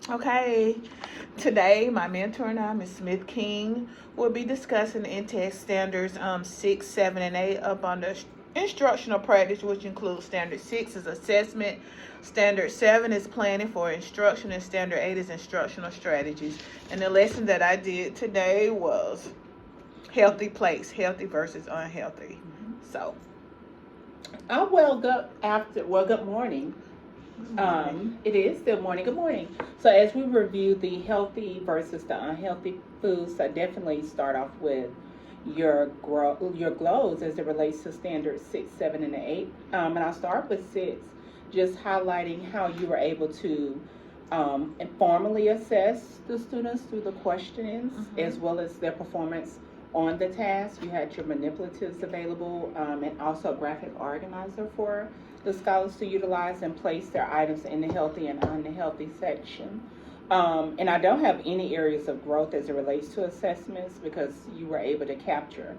Okay, today my mentor and I, Ms. Smith King, will be discussing in-test standards 6, 7, and 8 up on the instructional practice, which includes standard 6 is assessment, standard 7 is planning for instruction, and standard 8 is instructional strategies. And the lesson that I did today was healthy plates, healthy versus unhealthy. So, good morning. It is still morning. Good morning. So as we review the healthy versus the unhealthy foods, I definitely start off with your glows as it relates to standards 6, 7, and 8. And I'll start with 6, just highlighting how you were able to informally assess the students through the questionings as well as their performance on the task. You had your manipulatives available and also a graphic organizer for the scholars to utilize and place their items in the healthy and unhealthy section. And I don't have any areas of growth as it relates to assessments because you were able to capture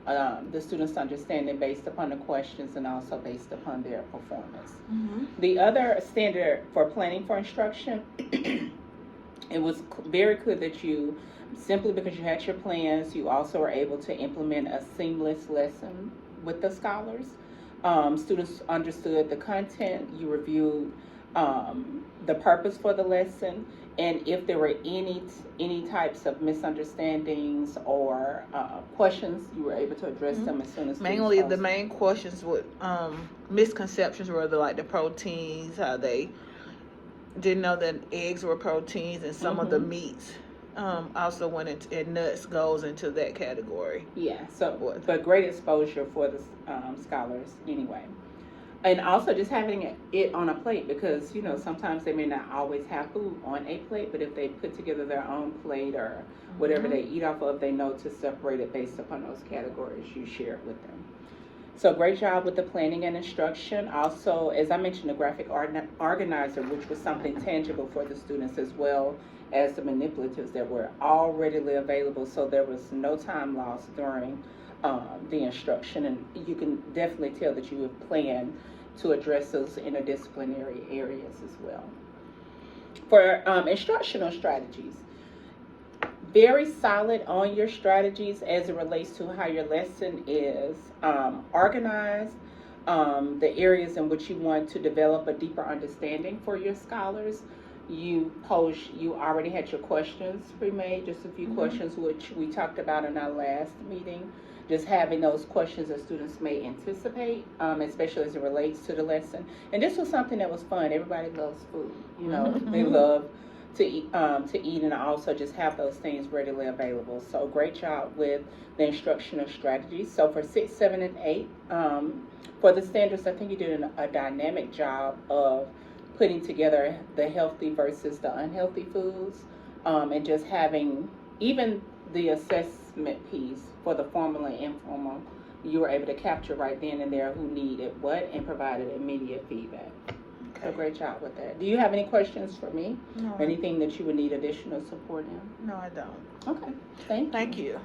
the students' understanding based upon the questions and also based upon their performance. The other standard for planning for instruction, it was very clear that you, simply because you had your plans, you also were able to implement a seamless lesson with the scholars. Students understood the content, you reviewed the purpose for the lesson, and if there were any types of misunderstandings or questions, you were able to address them as soon as mainly the main questions with misconceptions were like the proteins, how they didn't know that eggs were proteins, and some of the meats also went into, and nuts goes into that category. Yeah, so but great exposure for the scholars anyway. And also just having it on a plate because, sometimes they may not always have food on a plate, but if they put together their own plate or whatever they eat off of, they know to separate it based upon those categories you shared with them. So great job with the planning and instruction. Also, as I mentioned, the graphic organizer, which was something tangible for the students as well as the manipulatives that were already available, so there was no time lost during the instruction, and you can definitely tell that you have planned to address those interdisciplinary areas as well. For instructional strategies, very solid on your strategies as it relates to how your lesson is organized, the areas in which you want to develop a deeper understanding for your scholars. You already had your questions pre-made, just a few questions which we talked about in our last meeting. Just having those questions that students may anticipate, especially as it relates to the lesson. And this was something that was fun. Everybody loves food, they love to eat and also just have those things readily available. So great job with the instructional strategies. So for 6, 7, and 8, for the standards, I think you did a dynamic job of putting together the healthy versus the unhealthy foods, and just having even the assessment piece for the formal and informal, you were able to capture right then and there who needed what and provided immediate feedback. Okay. So great job with that. Do you have any questions for me? No. Or anything that you would need additional support in? No, I don't. Okay. Thank you.